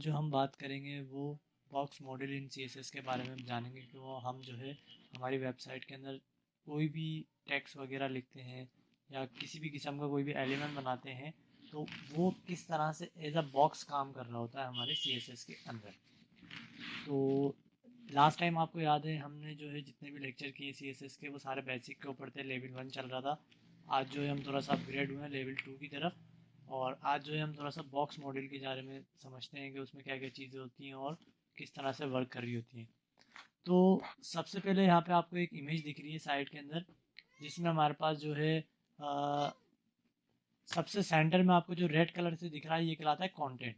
जो हम बात करेंगे वो बॉक्स मॉडल इन सीएसएस के बारे में हम जानेंगे कि वो हम जो है हमारी वेबसाइट के अंदर कोई भी टेक्स्ट वगैरह लिखते हैं या किसी भी किस्म का कोई भी एलिमेंट बनाते हैं तो वो किस तरह से एज अ बॉक्स काम कर रहा होता है हमारे सीएसएस के अंदर। तो लास्ट टाइम आपको याद है हमने जो है जितने भी लेक्चर किए सीएसएस के वो सारे बेसिक के ऊपर थे, लेवल 1 चल रहा था। आज जो है हम थोड़ा सा अपग्रेड हुए हैं लेवल 2 की तरफ और आज जो है हम थोड़ा सा बॉक्स मॉडल के बारे में समझते हैं कि उसमें क्या क्या चीज़ें होती हैं और किस तरह से वर्क कर रही होती हैं। तो सबसे पहले यहाँ पे आपको एक इमेज दिख रही है साइड के अंदर, जिसमें हमारे पास जो है सबसे सेंटर में आपको जो रेड कलर से दिख रहा है ये कहलाता है कंटेंट।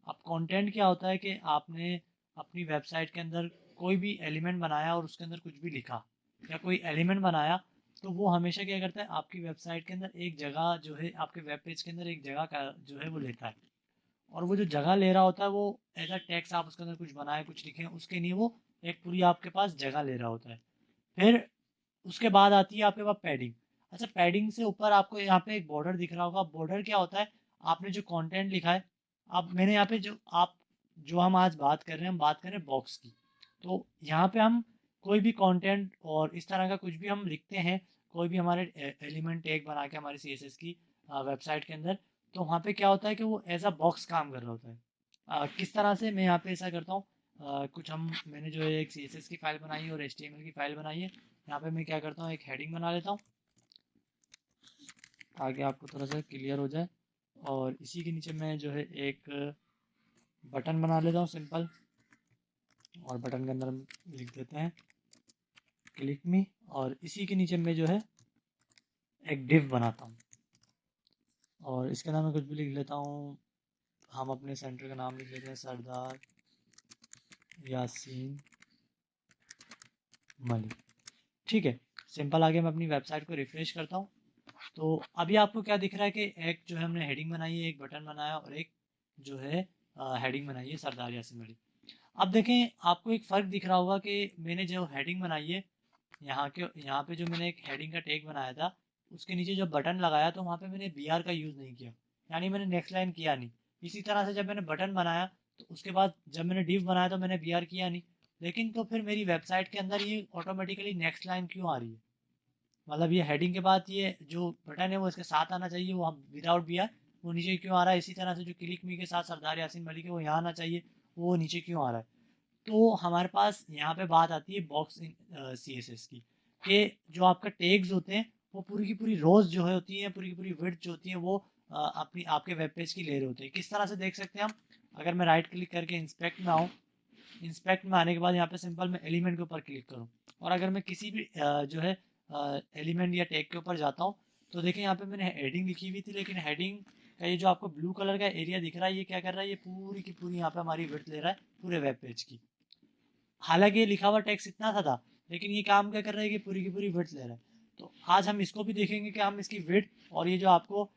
अब कंटेंट क्या होता है कि आपने अपनी वेबसाइट के अंदर कोई भी एलिमेंट बनाया और उसके अंदर कुछ भी लिखा या कोई एलिमेंट बनाया तो वो हमेशा क्या करता है आपकी वेबसाइट के अंदर एक जगह जो है आपके वेब पेज के अंदर एक जगह का जो है वो लेता है। और वो जो जगह ले रहा होता है वो एज अ टेक्स्ट आप उसके अंदर कुछ बनाए कुछ लिखे उसके लिए वो एक पूरी आपके पास जगह ले रहा होता है। फिर उसके बाद आती है आपके पास पैडिंग। अच्छा, पैडिंग से ऊपर आपको यहाँ पे एक बॉर्डर दिख रहा होगा। बॉर्डर क्या होता है, आपने जो कंटेंट लिखा है, अब मैंने यहाँ पे जो हम आज बात कर रहे हैं हम बात कर रहे हैं बॉक्स की। तो यहाँ पे हम कोई भी कंटेंट और इस तरह का कुछ भी हम लिखते हैं, कोई भी हमारे एलिमेंट टैग बना के हमारी सीएसएस की वेबसाइट के अंदर, तो वहाँ पे क्या होता है कि वो एज अ बॉक्स काम कर रहा होता है। किस तरह से मैं यहाँ पे ऐसा करता हूँ, कुछ हम मैंने जो है एक सीएसएस की फाइल बनाई है और एचटीएमएल की फाइल बनाई है। यहाँ पे मैं क्या करता हूँ एक हेडिंग बना लेता हूँ ताकि आपको थोड़ा सा क्लियर हो जाए। और इसी के नीचे मैं जो है एक बटन बना लेता हूँ सिंपल, और बटन के अंदर हम लिख देते हैं क्लिक मी। और इसी के नीचे मैं जो है एक डिव बनाता हूँ और इसके अंदर मैं कुछ भी लिख लेता हूँ। हम अपने सेंटर का नाम लिख लेते हैं सरदार यासीन मलिक। ठीक है, सिंपल। आगे मैं अपनी वेबसाइट को रिफ्रेश करता हूँ तो अभी आपको क्या दिख रहा है कि एक जो है हमने हेडिंग बनाई है, एक बटन बनाया और एक जो है हेडिंग बनाई है सरदार यासिन मलिक। अब देखें आपको एक फ़र्क दिख रहा होगा कि मैंने जो हेडिंग बनाई है यहाँ पे जो मैंने एक हेडिंग का टैग बनाया था उसके नीचे जब बटन लगाया तो वहाँ पे मैंने बी आर का यूज़ नहीं किया, यानी मैंने नेक्स्ट लाइन किया नहीं। इसी तरह से जब मैंने बटन बनाया तो उसके बाद जब मैंने डिव बनाया तो मैंने बी आर किया नहीं। लेकिन तो फिर मेरी वेबसाइट के अंदर ये ऑटोमेटिकली नेक्स्ट लाइन क्यों आ रही है? मतलब ये हेडिंग के बाद ये जो बटन है वो इसके साथ आना चाहिए, वो हम विदाउट बी आर वो नीचे क्यों आ रहा है? इसी तरह से जो क्लिक मी के साथ सरदार यासिन मलिक है वो यहाँ आना चाहिए, वो नीचे क्यों आ रहा है? तो हमारे पास यहाँ पे बात आती है box in C S S की, कि जो आपका टैग्स होते हैं वो पूरी की पूरी रोज जो है होती हैं, पूरी की पूरी विड्थ जो होती है वो अपनी आपके वेब पेज की ले रहे होते हैं। किस तरह से देख सकते हैं हम? अगर मैं राइट क्लिक करके इंस्पेक्ट में आऊँ, इंस्पेक्ट में आने के बाद यहाँ पे सिंपल मैं एलिमेंट के ऊपर क्लिक करूँ और अगर मैं किसी भी जो है एलिमेंट या टैग के ऊपर जाता हूँ तो देखिए यहाँ पे मैंने हेडिंग लिखी हुई थी, लेकिन हेडिंग का ये जो आपको ब्लू कलर का एरिया दिख रहा है ये क्या कर रहा है, ये पूरी की पूरी यहाँ पे हमारी विड्थ ले रहा है पूरे वेब पेज की। हालांकि ये लिखा हुआ टेक्स्ट इतना था लेकिन ये काम क्या कर रहा है कि पूरी की पूरी विड्थ ले रहा है। तो आज हम इसको भी देखेंगे कि हम इसकी विड्थ और ये जो आपको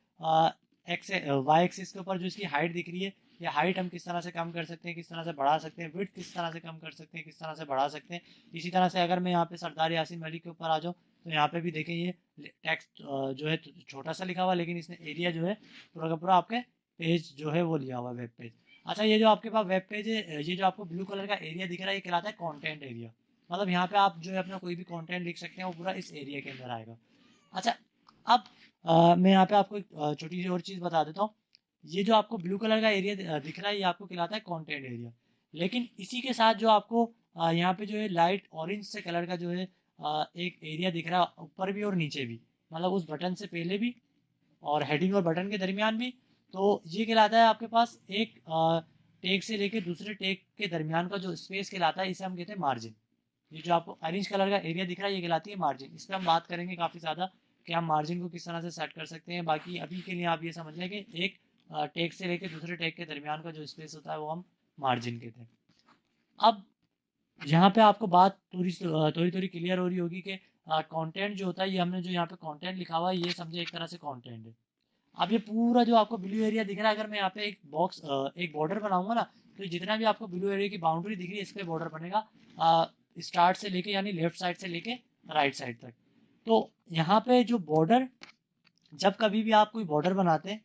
एक्स वाई एक्सिस के ऊपर जो इसकी हाइट दिख रही है, ये हाइट हम किस तरह से कम कर सकते हैं, किस तरह से बढ़ा सकते हैं, विड्थ किस तरह से कम कर सकते हैं, किस तरह से बढ़ा सकते हैं। इसी तरह से अगर मैं यहाँ पे सरदार यासिन मलिक के ऊपर आ जाऊँ तो यहाँ पे भी देखें ये टेक्स्ट जो है छोटा सा लिखा हुआ, लेकिन इसने एरिया जो है पूरा का पूरा आपके पेज जो है वो लिया हुआ वेब पेज। अच्छा, ये जो आपके पास वेब पेज है, ये जो आपको ब्लू कलर का एरिया दिख रहा है ये कहलाता है कंटेंट एरिया। मतलब यहाँ पे आप जो है अपना कोई भी कंटेंट लिख सकते हैं वो पूरा इस एरिया के अंदर आएगा। अच्छा, अब मैं यहाँ पे आपको एक छोटी सी और चीज़ बता देता हूँ। ये जो आपको ब्लू कलर का एरिया दिख रहा है ये आपको कहलाता है कंटेंट एरिया। लेकिन इसी के साथ जो आपको यहाँ पे जो है लाइट ऑरेंज से कलर का जो है एक एरिया दिख रहा है ऊपर भी और नीचे भी, मतलब उस बटन से पहले भी और हेडिंग और बटन के दरमियान भी। तो ये कहलाता है आपके पास एक टेक से लेके दूसरे टेक के दरमियान का जो स्पेस कहलाता है इसे हम कहते हैं मार्जिन। ये जो आपको ऑरेंज कलर का एरिया दिख रहा है ये कहलाती है मार्जिन। इस पर हम बात करेंगे काफ़ी ज़्यादा कि हम मार्जिन को किस तरह से सेट कर सकते हैं। बाकी अभी के लिए आप ये समझ लें कि एक टेक से लेके दूसरे टेक के दरमियान का जो स्पेस होता है वो हम मार्जिन कहते हैं। अब यहाँ पे आपको बात थोड़ी थोड़ी थोड़ी क्लियर हो रही होगी कि कंटेंट जो होता है, ये हमने जो यहाँ पे कंटेंट लिखा हुआ है ये समझे एक तरह से कंटेंट है। अब ये पूरा जो आपको ब्लू एरिया दिख रहा है, अगर मैं यहाँ पे एक बॉक्स एक बॉर्डर बनाऊंगा ना तो जितना भी आपको ब्लू एरिया की बाउंड्री दिख रही है इस पे बॉर्डर बनेगा स्टार्ट से लेके यानी लेफ्ट साइड से लेके राइट साइड तक। तो यहाँ पे जो बॉर्डर, जब कभी भी आप कोई बॉर्डर बनाते हैं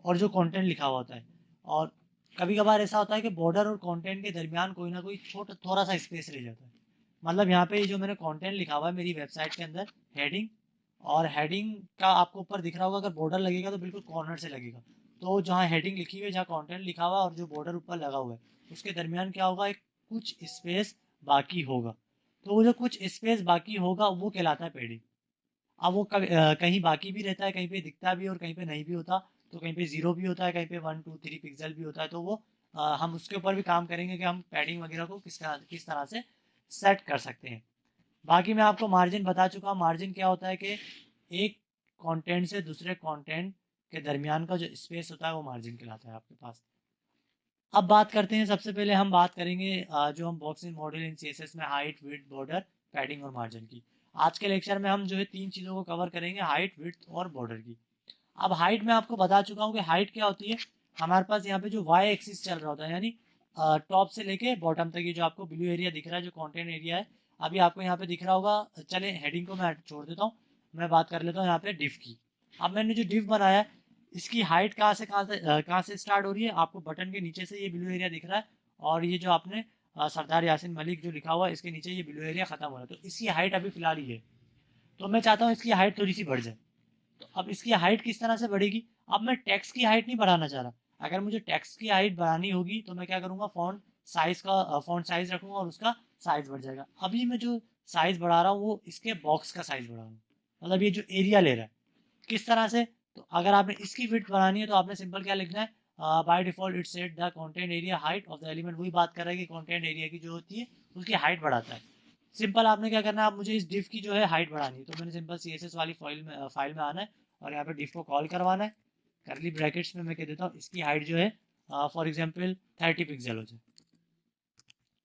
और जो कंटेंट लिखा हुआ होता है और कभी कभार ऐसा होता है कि बॉर्डर और कंटेंट के दरमियान कोई ना कोई छोटा थोड़ा सा स्पेस रह जाता है। मतलब यहाँ पे जो मैंने कंटेंट लिखा हुआ है मेरी वेबसाइट के अंदर, हेडिंग, और हेडिंग का आपको ऊपर दिख रहा होगा, अगर बॉर्डर लगेगा तो बिल्कुल कॉर्नर से लगेगा। तो जहाँ हेडिंग लिखी हुई है, जहाँ कंटेंट लिखा हुआ है और जो बॉर्डर ऊपर लगा हुआ है, उसके दरमियान क्या होगा, एक कुछ स्पेस बाकी होगा। तो वो जो कुछ स्पेस बाकी होगा वो कहलाता है पेडिंग। अब वो कहीं बाकी भी रहता है, कहीं पे दिखता भी है और कहीं पे नहीं भी होता। तो कहीं पे 0 भी होता है, कहीं पे 1 2 3 पिक्सल भी होता है। तो वो हम उसके ऊपर भी काम करेंगे कि हम पैडिंग वगैरह को किस तरह से सेट कर सकते हैं। बाकी मैं आपको मार्जिन बता चुका हूँ। मार्जिन क्या होता है कि एक कंटेंट से दूसरे कंटेंट के दरमियान का जो स्पेस होता है वो मार्जिन कहलाता है आपके पास। अब बात करते हैं, सबसे पहले हम बात करेंगे जो हम box in model in CSS में हाइट, विड्थ, बॉर्डर, पैडिंग और मार्जिन की। आज के लेक्चर में हम जो है 3 चीज़ों को कवर करेंगे, हाइट, विड्थ और बॉर्डर की। अब हाइट में आपको बता चुका हूँ कि हाइट क्या होती है। हमारे पास यहाँ पे जो वाई एक्सिस चल रहा होता है, यानी टॉप से लेके बॉटम तक, ये जो आपको ब्लू एरिया दिख रहा है जो कंटेंट एरिया है, अभी आपको यहाँ पे दिख रहा होगा। चले हेडिंग को मैं छोड़ देता हूँ, मैं बात कर लेता हूँ यहाँ पे डिफ की। अब मैंने जो डिफ बनाया है, इसकी हाइट कहाँ से स्टार्ट हो रही है, आपको बटन के नीचे से ये ब्लू एरिया दिख रहा है, और ये जो आपने सरदार यासिन मलिक जो लिखा हुआ है, इसके नीचे ये ब्लू एरिया खत्म हो रहा है। तो इसकी हाइट अभी फिलहाल ये है। तो मैं चाहता हूँ इसकी हाइट थोड़ी सी बढ़ जाए। तो अब इसकी हाइट किस तरह से बढ़ेगी। अब मैं टेक्स्ट की हाइट नहीं बढ़ाना चाह रहा। अगर मुझे टेक्स्ट की हाइट बढ़ानी होगी तो मैं क्या करूँगा, फॉन्ट साइज रखूंगा और उसका साइज बढ़ जाएगा। अभी मैं जो साइज बढ़ा रहा हूँ वो इसके बॉक्स का साइज बढ़ा रहा हूँ, मतलब ये जो एरिया ले रहा है। किस तरह से, तो अगर आपने इसकी विड्थ बढ़ानी है तो आपने सिंपल क्या लिखना है, by default it set the content area height of the element. वही बात कर रहा है कि कंटेंट एरिया की जो होती है उसकी हाइट बढ़ाता है। सिंपल आपने क्या करना है, आप मुझे इस डिफ की जो है हाइट बढ़ानी है, तो मैंने सिंपल सीएसएस वाली फाइल में आना है और यहाँ पे डिफ को कॉल करवाना है। करली ब्रैकेट्स में मैं कह देता हूँ इसकी हाइट जो है फॉर एग्जाम्पल 30 पिक्सल हो जाए।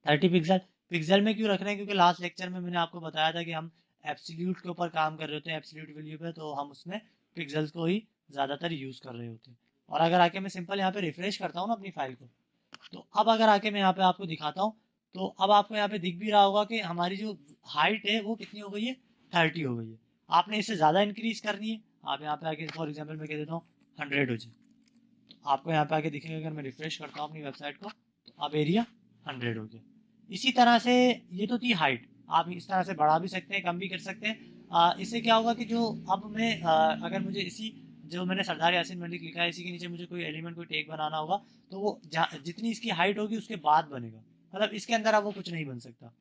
30 पिक्सल, पिक्सल में क्यों रख रहे हैं, क्योंकि लास्ट लेक्चर में मैंने आपको बताया था कि हम एब्सोल्यूट के ऊपर काम कर रहे होते हैं, एब्सोल्यूट वैल्यू पे, तो हम उसमें पिक्सल्स को ही ज़्यादातर यूज़ कर रहे होते हैं। और अगर आके मैं सिंपल यहाँ पे रिफ्रेश करता हूँ ना अपनी फाइल को, तो अब अगर आके मैं यहाँ पे आपको दिखाता हूँ, तो अब आपको यहाँ पे दिख भी रहा होगा कि हमारी जो हाइट है वो कितनी हो गई है, 30 हो गई है। आपने इससे ज़्यादा इंक्रीज करनी है, आप यहाँ पे आके फॉर एग्जाम्पल मैं कह देता हूँ 100 हो जाए। आपको यहाँ पे आके दिखेगा, अगर मैं रिफ्रेश करता हूँ अपनी वेबसाइट को, तो अब एरिया 100 हो गया। इसी तरह से ये तो थी हाइट, आप इस तरह से बढ़ा भी सकते हैं, कम भी कर सकते हैं। इससे क्या होगा कि जो अब मैं अगर मुझे इसी जो मैंने सरदार यासिन मलिक लिखा है इसी के नीचे मुझे कोई एलिमेंट, कोई टैग बनाना होगा, तो वो जितनी इसकी हाइट होगी उसके बाद बनेगा। मतलब इसके अंदर अब वो कुछ नहीं बन सकता।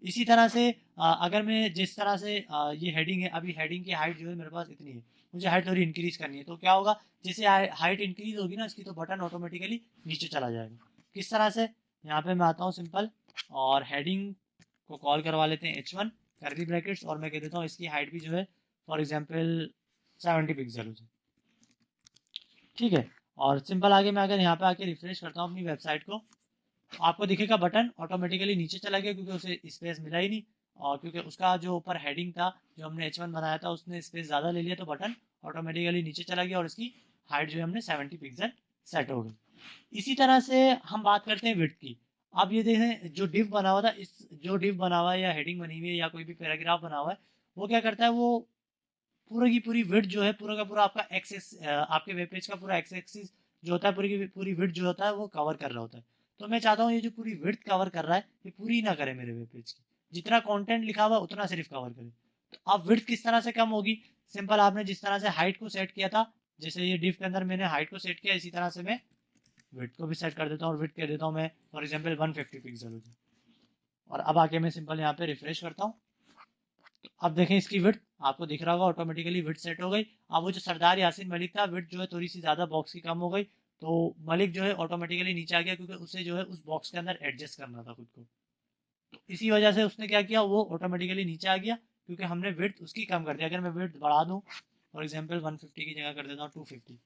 इसी तरह से अगर मैं जिस तरह से ये हेडिंग है, अभी हेडिंग की हाइट जो है मेरे पास इतनी है, मुझे हाइट थोड़ी इंक्रीज करनी है, तो क्या होगा, जैसे हाइट इंक्रीज होगी ना इसकी, तो बटन ऑटोमेटिकली नीचे चला जाएगा। किस तरह से, यहाँ पे मैं आता हूँ सिंपल, और हेडिंग को कॉल करवा लेते हैं H1 करली ब्रैकेट्स, और मैं कह देता हूँ इसकी हाइट भी जो है फॉर एग्जाम्पल 70 पिक्सल हो जाए। ठीक है। और सिंपल आगे मैं अगर यहाँ पे आके रिफ्रेश करता हूँ अपनी वेबसाइट को, तो आपको दिखेगा बटन ऑटोमेटिकली नीचे चला गया, क्योंकि उसे स्पेस मिला ही नहीं। और क्योंकि उसका जो ऊपर हेडिंग था जो हमने H1 बनाया था उसने स्पेस ज़्यादा ले लिया, तो बटन ऑटोमेटिकली नीचे चला गया और इसकी हाइट जो है हमने 70 पिक्सल सेट हो गई। इसी तरह से हम बात करते हैं विड्थ की। अब ये देखें, जो डिव बना हुआ था, इस जो डिव बना हुआ है या हेडिंग बनी हुई है या कोई भी पैराग्राफ बना हुआ है, वो क्या करता है, वो पूरी की पूरी विड्थ जो है, पूरा का पूरा आपका एक्सेस, आपके वेब पेज का पूरा एक्स एक्सिस जो होता है, पूरी की पूरी विड्थ जो होता है वो कवर कर रहा होता है। तो मैं चाहता हूँ ये जो पूरी विड्थ कवर कर रहा है ये पूरी ना करे मेरे वेब पेज की, जितना कंटेंट लिखा हुआ है उतना सिर्फ कवर करे। तो अब विड्थ किस तरह से कम होगी, सिंपल आपने जिस तरह से हाइट को सेट किया था, जैसे ये डिव के अंदर मैंने हाइट को सेट किया, इसी तरह से मैं विड्थ को भी सेट कर देता हूँ, और विड्थ कह देता हूँ मैं फॉर एग्जाम्पल 150 पिक्सल हो जाए। और अब आके मैं सिंपल यहाँ पे रिफ्रेश करता हूँ, तो अब देखें इसकी विड्थ आपको दिख रहा होगा, ऑटोमेटिकली विड्थ सेट हो गई। अब वो जो सरदार यासिन मलिक था, विड्थ जो है थोड़ी सी ज़्यादा बॉक्स की कम हो गई, तो मलिक जो है ऑटोमेटिकली नीचे आ गया, क्योंकि उसे जो है उस बॉक्स के अंदर एडजस्ट करना था खुद को। तो इसी वजह से उसने क्या किया, वो ऑटोमेटिकली नीचे आ गया, क्योंकि हमने विड्थ उसकी कम कर दी। अगर मैं विड्थ बढ़ा दूँ, फॉर एग्जाम्पल 150 की जगह कर देता हूँ 250,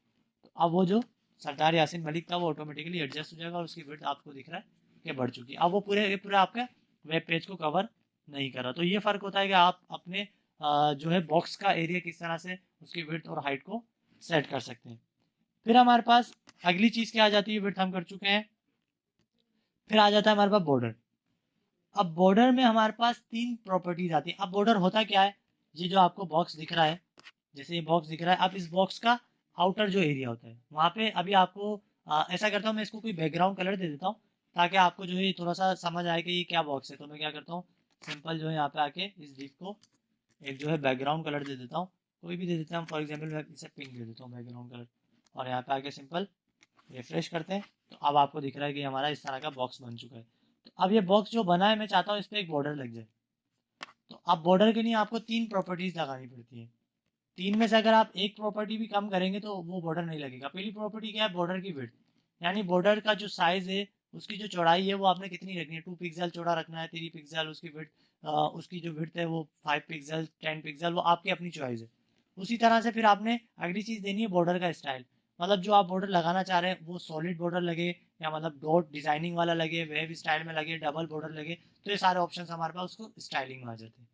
तो अब वो जो सरदार यासिन मलिक था वो ऑटोमेटिकली एडजस्ट हो जाएगा और उसकी विड्थ आपको दिख रहा है कि बढ़ चुकी है। अब वो पूरे आपके वेब पेज को कवर नहीं कर रहा। तो ये फ़र्क होता है कि आप अपने जो है बॉक्स का एरिया किस तरह से उसकी विड्थ और हाइट को सेट कर सकते हैं। फिर हमारे पास अगली चीज़ क्या आ जाती है, विड्थ हम कर चुके हैं, फिर आ जाता है हमारे पास बॉर्डर। अब बॉर्डर में हमारे पास 3 प्रॉपर्टीज आती है। अब बॉर्डर होता क्या है, ये जो आपको बॉक्स दिख रहा है, जैसे ये बॉक्स दिख रहा है, अब इस बॉक्स का आउटर जो एरिया होता है वहाँ पे अभी आपको ऐसा करता हूँ, मैं इसको कोई बैकग्राउंड कलर दे देता हूँ ताकि आपको जो है थोड़ा सा समझ आए कि ये क्या बॉक्स है। तो मैं क्या करता हूँ, सिंपल जो है यहाँ पे आके इस डिव को एक जो है बैकग्राउंड कलर दे देता हूँ, कोई भी दे देता हूँ। फॉर एग्जाम्पल मैं इसे पिंक दे देता हूँ बैकग्राउंड कलर, और यहाँ पे आके सिंपल रिफ्रेश करते हैं। तो अब आपको दिख रहा है कि हमारा इस तरह का बॉक्स बन चुका है। तो अब ये बॉक्स जो बना है, मैं चाहता हूँ इस पर एक बॉर्डर लग जाए। तो अब बॉर्डर के लिए आपको 3 प्रॉपर्टीज लगानी पड़ती है। 3 में से अगर आप एक प्रॉपर्टी भी कम करेंगे तो वो बॉर्डर नहीं लगेगा। पहली प्रॉपर्टी क्या है, बॉर्डर की विड्थ, यानी बॉर्डर का जो साइज है, उसकी जो चौड़ाई है वो आपने कितनी रखनी है। 2 पिक्सल चौड़ा रखना है, 3 पिक्सल उसकी विड्थ, उसकी जो विड्थ है वो 5 पिक्सल, 10 पिक्सल, वो आपकी अपनी चॉइस है। उसी तरह से फिर आपने अगली चीज़ देनी है बॉर्डर का स्टाइल, मतलब जो आप बॉर्डर लगाना चाह रहे हैं वो सॉलिड बॉर्डर लगे, या मतलब डॉट डिजाइनिंग वाला लगे, वेव स्टाइल में लगे, डबल बॉर्डर लगे। तो ये सारे ऑप्शन हमारे पास उसको स्टाइलिंग में आ जाते हैं।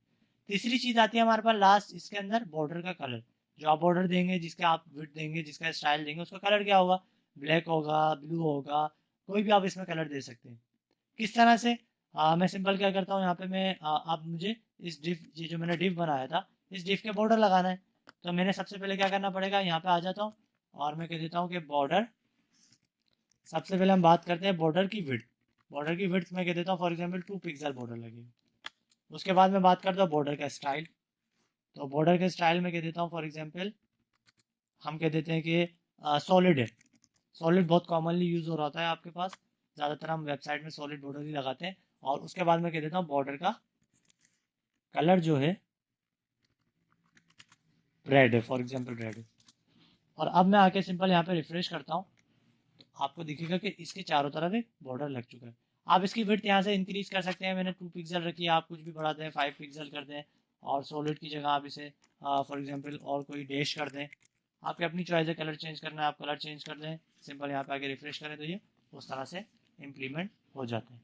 तीसरी चीज आती है हमारे पास लास्ट इसके अंदर, बॉर्डर का कलर। जो आप बॉर्डर देंगे, जिसका आप विड्थ देंगे, जिसका स्टाइल देंगे, उसका कलर क्या होगा, ब्लैक होगा, ब्लू होगा, कोई भी आप इसमें कलर दे सकते हैं। किस तरह से, मैं सिंपल क्या करता हूँ, यहाँ पे मैं अब मुझे इस डिफ, ये जो मैंने डिफ बनाया था, इस डिफ के बॉर्डर लगाना है। तो मैंने सबसे पहले क्या करना पड़ेगा, यहाँ पे आ जाता हूँ और मैं कह देता हूँ कि बॉर्डर, सबसे पहले हम बात करते हैं बॉर्डर की विड्थ। बॉर्डर की विड्थ मैं कह देता हूँ फॉर एग्जाम्पल 2 पिक्सल बॉर्डर लगेगी। उसके बाद मैं बात करता हूँ बॉर्डर का स्टाइल। तो बॉर्डर के स्टाइल में कह देता हूँ फॉर एग्जांपल, हम कह देते हैं कि सॉलिड है। सॉलिड बहुत कॉमनली यूज़ हो रहा है आपके पास, ज़्यादातर हम वेबसाइट में सॉलिड बॉर्डर ही लगाते हैं। और उसके बाद मैं कह देता हूँ बॉर्डर का कलर जो है रेड है, फॉर एग्जांपल रेड है। और अब मैं आके सिंपल यहाँ पे रिफ्रेश करता हूँ, तो आपको दिखेगा कि इसके चारों तरफ एक बॉर्डर लग चुका है। आप इसकी विड्थ यहाँ से इंक्रीज कर सकते हैं, मैंने 2 पिक्सल रखी है, आप कुछ भी बढ़ा दें, 5 पिक्सल कर दें। और सॉलिड की जगह आप इसे फॉर एग्जांपल और कोई डैश कर दें। आपकी अपनी चॉइस है, कलर चेंज करना है आप कलर चेंज कर दें। सिंपल यहाँ पे आके रिफ्रेश करें तो ये उस तरह से इम्प्लीमेंट हो जाते हैं।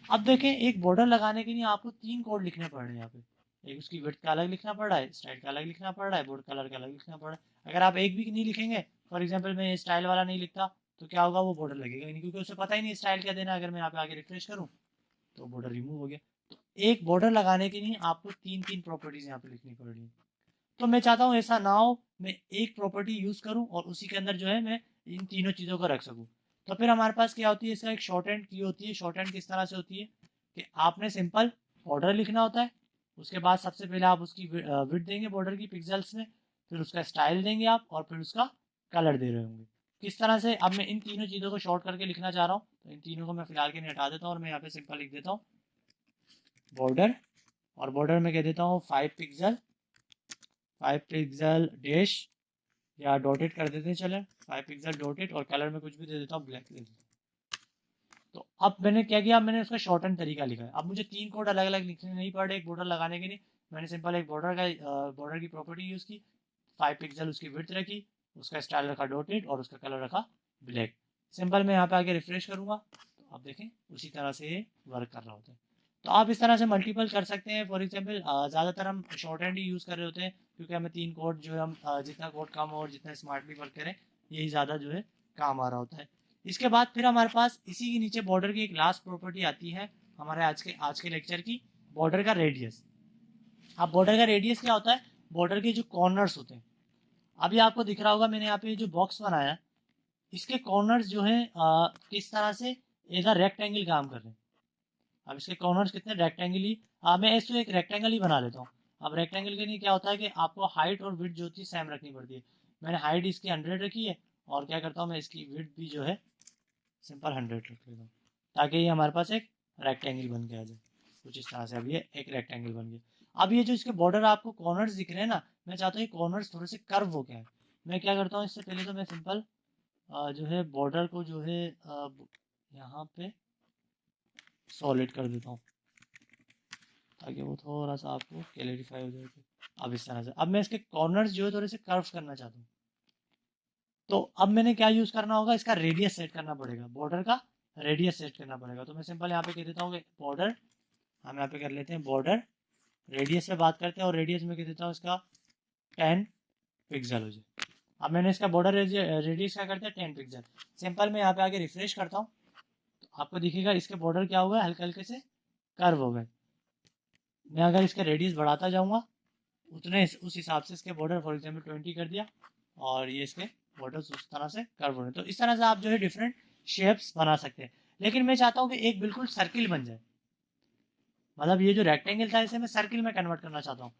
अब देखें, एक बॉर्डर लगाने के लिए आपको 3 कोड लिखने पड़ रहे हैं यहाँ पे। एक उसकी विड्थ का अलग लिखना पड़ रहा है, स्टाइल का अलग लिखना पड़ रहा है, बॉर्डर कलर का अलग लिखना पड़ रहा है। अगर आप एक भी नहीं लिखेंगे, फॉर एग्जाम्पल मैं स्टाइल वाला नहीं लिखता, तो क्या होगा, वो बॉर्डर लगेगा ही नहीं, क्योंकि उसे पता ही नहीं स्टाइल क्या देना है। अगर मैं यहाँ पे आगे रिफ्रेश करूँ तो बॉर्डर रिमूव हो गया। तो एक बॉर्डर लगाने के लिए आपको 3 प्रॉपर्टीज यहाँ पे लिखनी पड़ रही है। तो मैं चाहता हूँ ऐसा ना हो, मैं एक प्रॉपर्टी यूज करूँ और उसी के अंदर जो है मैं इन तीनों चीज़ों को रख सकूँ। तो फिर हमारे पास क्या होती है, इसका एक शॉर्ट हैंड की होती है। शॉर्ट हैंड किस तरह से होती है कि आपने सिंपल बॉर्डर लिखना होता है, उसके बाद सबसे पहले आप उसकी विड्थ देंगे बॉर्डर की पिक्सल्स में, फिर उसका स्टाइल देंगे आप, और फिर उसका कलर दे रहे होंगे। किस तरह से, अब मैं इन तीनों चीज़ों को शॉर्ट करके लिखना चाह रहा हूँ, तो इन तीनों को मैं फिलहाल के लिए हटा देता हूँ और मैं यहाँ पे सिंपल लिख देता हूँ बॉर्डर। और बॉर्डर में कह देता हूँ 5 पिक्सल डैश, या डॉटेड कर देते हैं, चले 5 पिक्सल डॉटेड, और कलर में कुछ भी दे देता हूँ, ब्लैक दे देता हूँ। तो अब मैंने क्या किया, मैंने उसका शॉर्टन तरीका लिखा है। अब मुझे 3 कोड अलग अलग लिखने नहीं पड़े एक बॉर्डर लगाने के लिए। मैंने सिंपल एक बॉर्डर की प्रॉपर्टी यूज़ की, 5 पिक्सल उसकी विड्थ रखी, उसका स्टाइल रखा डॉटेड, और उसका कलर रखा ब्लैक। सिंपल मैं यहाँ पे आके रिफ्रेश करूँगा तो आप देखें उसी तरह से ये वर्क कर रहा होता है। तो आप इस तरह से मल्टीपल कर सकते हैं। फॉर एग्जाम्पल ज़्यादातर हम शॉर्ट हैंड ही यूज़ कर रहे होते हैं, क्योंकि हमें 3 कोड जो है, हम जितना कोड कम हो और जितना स्मार्टली वर्क करें, यही ज़्यादा जो है काम आ रहा होता है। इसके बाद फिर हमारे पास इसी के नीचे बॉर्डर की एक लास्ट प्रॉपर्टी आती है हमारे आज के लेक्चर की, बॉर्डर का रेडियस। अब बॉर्डर का रेडियस क्या होता है, बॉर्डर के जो कॉर्नर्स होते हैं। अभी आपको दिख रहा होगा मैंने यहाँ पे जो बॉक्स बनाया, इसके कॉर्नर्स जो है किस तरह से इधर रेक्टेंगल काम कर रहे हैं। अब इसके कॉर्नर्स कितने, रेक्टेंगल ही, मैं इसको एक रेक्टेंगल ही बना लेता हूँ। अब रेक्टेंगल के लिए क्या होता है कि आपको हाइट और विड्थ जो होती है सेम रखनी पड़ती है। मैंने हाइट इसकी 100 रखी है, और क्या करता हूँ मैं इसकी विड्थ भी जो है सिंपल 100 रख लेता हूँ, ताकि ये हमारे पास एक रेक्टेंगल बन के आ जाए कुछ इस तरह से। अब ये एक रेक्टेंगल बन गया। अब ये जो इसके बॉर्डर आपको कॉर्नर्स दिख रहे हैं ना, मैं चाहता हूँ ये कॉर्नर्स थोड़े से कर्व हो गए। मैं क्या करता हूँ, इससे पहले तो मैं सिंपल जो है बॉर्डर को जो है यहाँ पे सॉलिड कर देता हूँ, ताकि वो थोड़ा सा आपको क्लैरिफाई हो जाए। अब इस तरह से, अब मैं इसके कॉर्नर्स जो है थोड़े से कर्व करना चाहता हूँ। तो अब मैंने क्या यूज़ करना होगा, इसका रेडियस सेट करना पड़ेगा, बॉर्डर का रेडियस सेट करना पड़ेगा। तो मैं सिंपल यहाँ पे कह देता हूँ कि बॉर्डर, हम यहाँ पे कर लेते हैं बॉर्डर रेडियस से बात करते हैं, और रेडियस में कह देता हूँ इसका 10 पिक्सल हो जाए। अब मैंने इसका बॉर्डर रेडियस क्या करते हैं, 10 पिक्सल। सिंपल मैं यहाँ पे आके रिफ्रेश करता हूँ, तो आपको दिखेगा इसके बॉर्डर क्या हुआ, हल्के हल्के से कर्व हो गए। मैं अगर इसका रेडियस बढ़ाता जाऊँगा उतने उस हिसाब से इसके बॉर्डर फॉर एग्जाम्पल 20 कर दिया, और ये इसके बॉर्डर्स उस तरह से कर्व होने। तो इस तरह से आप जो है डिफरेंट शेप्स बना सकते हैं। लेकिन मैं चाहता हूँ कि एक बिल्कुल सर्किल बन जाए, मतलब ये जो रेक्टेंगल था इसे मैं सर्किल में कन्वर्ट करना चाहता हूँ।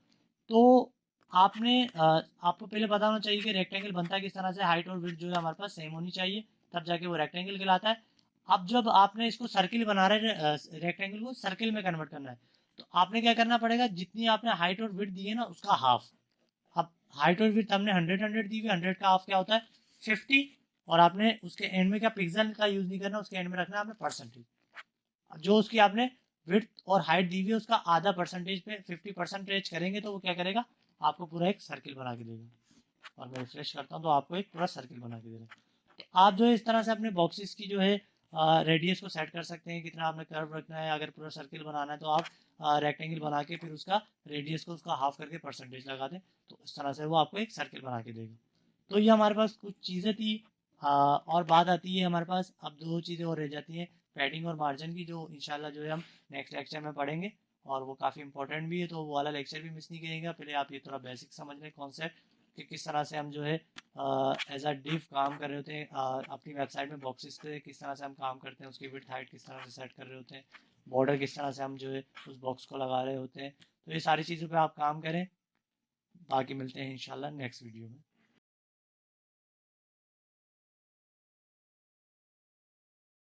तो आपको पहले पता होना चाहिए कि रेक्टेंगल बनता है किस तरह से। हाइट और विड्थ जो है हमारे पास सेम होनी चाहिए, तब जाके वो रेक्टेंगल कहलाता है। अब जब आपने इसको सर्किल बना रहे, रेक्टेंगल को सर्किल में कन्वर्ट करना है, तो आपने क्या करना पड़ेगा, जितनी आपने हाइट और विड्थ दी है ना उसका हाफ। अब हाइट और विड्थ हमने 100 दी हुई, 100 का हाफ क्या होता है 50। और आपने उसके एंड में क्या पिक्सल का यूज नहीं करना, उसके एंड में रखना है आपने परसेंटेज। जो उसकी आपने विड्थ और हाइट दी हुई है उसका आधा परसेंटेज पे 50% करेंगे तो वो क्या करेगा, आपको पूरा एक सर्किल बना के देगा। और मैं रिफ्रेश करता हूँ तो आपको एक पूरा सर्किल बना के देगा। तो आप जो है इस तरह से अपने बॉक्सेस की जो है रेडियस को सेट कर सकते हैं, कितना आपने कर्व रखना है। अगर पूरा सर्किल बनाना है तो आप रेक्टेंगल बना के फिर उसका रेडियस को उसका हाफ करके परसेंटेज लगा दें, तो इस तरह से वो आपको एक सर्किल बना के देगा। तो ये हमारे पास कुछ चीज़ें थी। और बात आती है हमारे पास अब दो चीज़ें और रह जाती हैं, पैडिंग और मार्जिन की, जो इंशाल्लाह जो है हम नेक्स्ट लेक्चर में पढ़ेंगे। और वो काफ़ी इंपॉर्टेंट भी है, तो वो वाला लेक्चर भी मिस नहीं करिएगा। पहले आप ये थोड़ा बेसिक समझ लें कॉन्सेप्ट कि किस तरह से हम जो है एज अ डिव काम कर रहे होते हैं, अपनी वेबसाइट में बॉक्सेस पे किस तरह से हम काम करते हैं, उसकी विड्थ हाइट किस तरह से सेट कर रहे होते हैं, बॉर्डर किस तरह से हम जो है उस बॉक्स को लगा रहे होते हैं। तो ये सारी चीज़ों पे आप काम करें। बाकी मिलते हैं इंशाल्लाह नेक्स्ट वीडियो में।